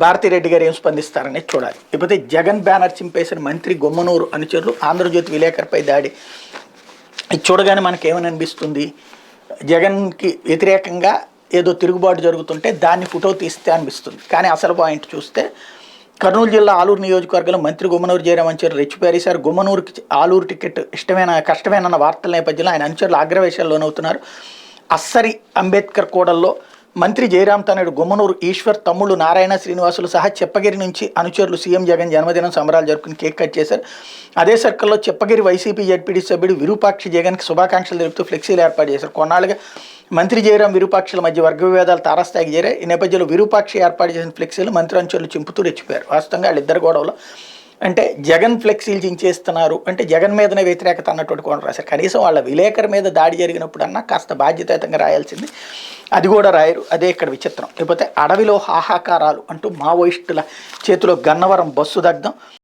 భారతిరెడ్డి గారు ఏం స్పందిస్తారని చూడాలి. లేకపోతే జగన్ బ్యానర్ చింపేసిన మంత్రి గుమ్మనూరు అనుచరులు ఆంధ్రజ్యోతి విలేకరుపై దాడి. ఇది చూడగానే మనకేమని అనిపిస్తుంది, జగన్కి వ్యతిరేకంగా ఏదో తిరుగుబాటు జరుగుతుంటే దాన్ని ఫోటో తీస్తే అనిపిస్తుంది. కానీ అసలు పాయింట్ చూస్తే కర్నూలు జిల్లా ఆలూరు నియోజకవర్గంలో మంత్రి గుమ్మనూరు జయరాం అనుచరులు రెచ్చిపోయారు. ఈసారి గుమ్మనూరుకి ఆలూరు టికెట్ కష్టమేనన్న వార్తల నేపథ్యంలో ఆయన అనుచరులు ఆగ్రవేశాలు లోనవుతున్నారు. అస్సరి అంబేద్కర్ కూడల్లో మంత్రి జయరాం తనయుడు గుమ్మనూరు ఈశ్వర్, తమ్ముళ్ళు నారాయణ, శ్రీనివాసులు సహా చెప్పగిరి నుంచి అనుచరులు సీఎం జగన్ జన్మదినం సంబరాలు జరుపుకుని కేక్ కట్ చేశారు. అదే సర్కిల్లో చెప్పగిరి వైసీపీ జడ్పీటీ సభ్యుడు విరూపాక్షి జగన్కి శుభాకాంక్షలు తెలుపుతూ ఫ్లెక్సీలు ఏర్పాటు చేశారు. కొన్నాళ్ళుగా మంత్రి జయరాం విరూపాక్షల మధ్య వర్గ విభేదాలు తారాస్థాయికి చేరాయి. ఈ నేపథ్యంలో విరూపాక్షి ఏర్పాటు చేసిన ఫ్లెక్సీలు మంత్రి అనుచరులు చింపుతూ రెచ్చిపోయారు. వాస్తవంగా వాళ్ళిద్దరు గొడవలో అంటే జగన్ ఫ్లెక్సీలు చించేస్తున్నారు అంటే జగన్ మీదనే వ్యతిరేకత అన్నటువంటి కూడా రాశారు. కనీసం వాళ్ళ విలేకరు మీద దాడి జరిగినప్పుడన్నా కాస్త బాధ్యతాయుతంగా రాయాల్సింది, అది కూడా రాయరు. అదే ఇక్కడ విచిత్రం. లేకపోతే అడవిలో హాహాకారాలు అంటూ మావోయిస్టుల చేతిలో గన్నవరం బస్సు దగ్ధం.